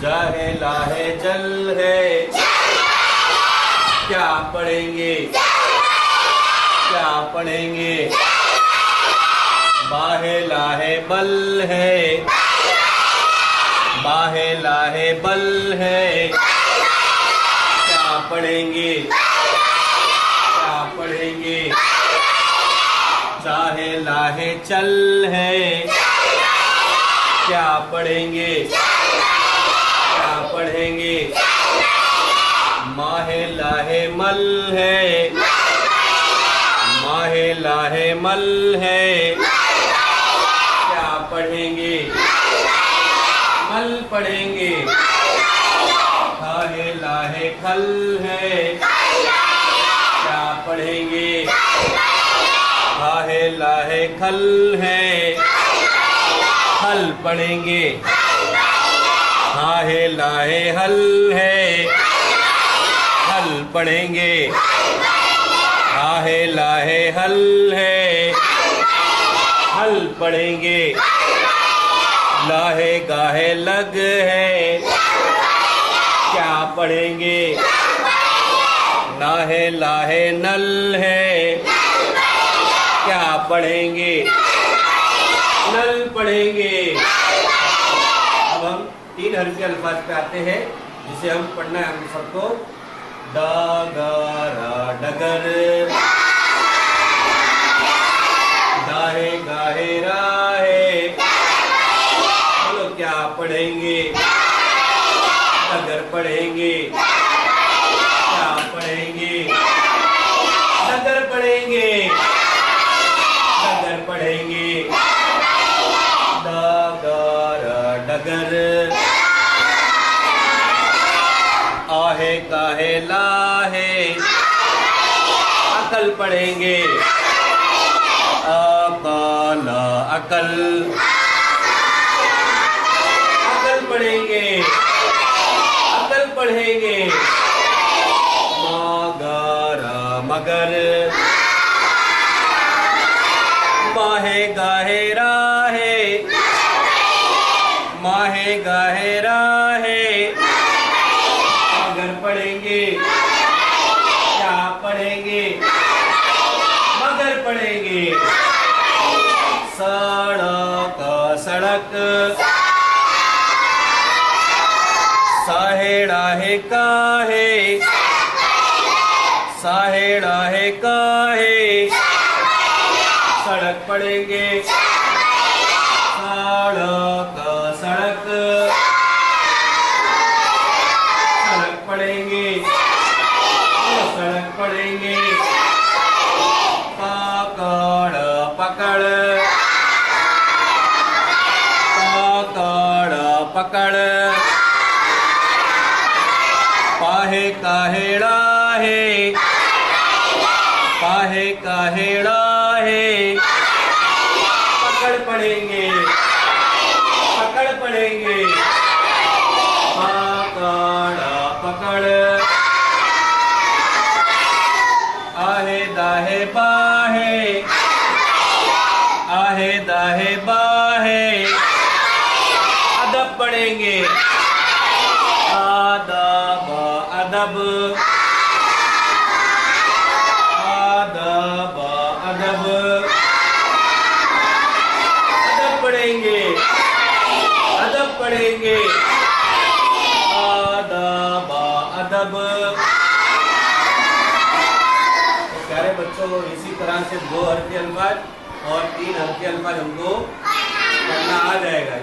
जाहे लाहे जल है, क्या पढ़ेंगे, क्या पढ़ेंगे। बाहे लाहे बल है, बाहे लाहे बल है, क्या पढ़ेंगे, क्या पढ़ेंगे। चाहे लाहे चल है, क्या पढ़ेंगे, क्या पढ़ेंगे। माहे लाहे मल है, माहे लाहे मल है, क्या पढ़ेंगे, मल पढ़ेंगे। खाहे लाहे खल है, क्या पढ़ेंगे, खाहे लाहे खल है, हल पढ़ेंगे। हाहे लाहे हल है, हल पढ़ेंगे। हाहे लाहे हल है, हल पढ़ेंगे। लाहे गाहे लग है, क्या पढ़ेंगे। लाहे लाहे नल है, क्या पढ़ेंगे, नल पढ़ेंगे। अब हम 3 हर्फ के अल्फाज पे आते हैं जिसे हम पढ़ना है हम सबको। डागारा डगर, गाहे गाहे राहे, बोलो क्या पढ़ेंगे। डगर पढ़ेंगे, क्या पढ़ेंगे, डगर पढ़ेंगे, डगर पढ़ेंगे। डागारा डगर, आहे काहे लाहे, अकल पढ़ेंगे। अकाला अकल, अकल पढ़ेंगे, अकल पढ़ेंगे। मागारा मगर, माहे गाहे राहे, माहे गाहे राहे, मगर पढ़ेंगे, क्या पढ़ेंगे, मगर पढ़ेंगे। सड़क सड़क, साहेड़ा है काहे, साहेड़ा है काहे, सड़क पढ़ेंगे। सड़क सड़क, सड़क पढ़ेंगे, सड़क पढ़ेंगे। पकड़ पकड़, पकड़ पकड़। पाहे काहेड़ा है, पाहे काहेड़ा है, पकड़ पढ़ेंगे, पकड़ पढ़ेंगे। पकड़ पकड़। आहे दाहे बाहे, आहे दाहे बाहे, अदब पढ़ेंगे। आदब अदब, आदब अदब, अदब पढ़ेंगे, अदब पढ़ेंगे। आदब अदब। तो प्यारे बच्चों, इसी तरह से 2 हर्फ के अल्फाज और 3 हर्फ के अल्फाज हमको पढ़ना आ जाएगा।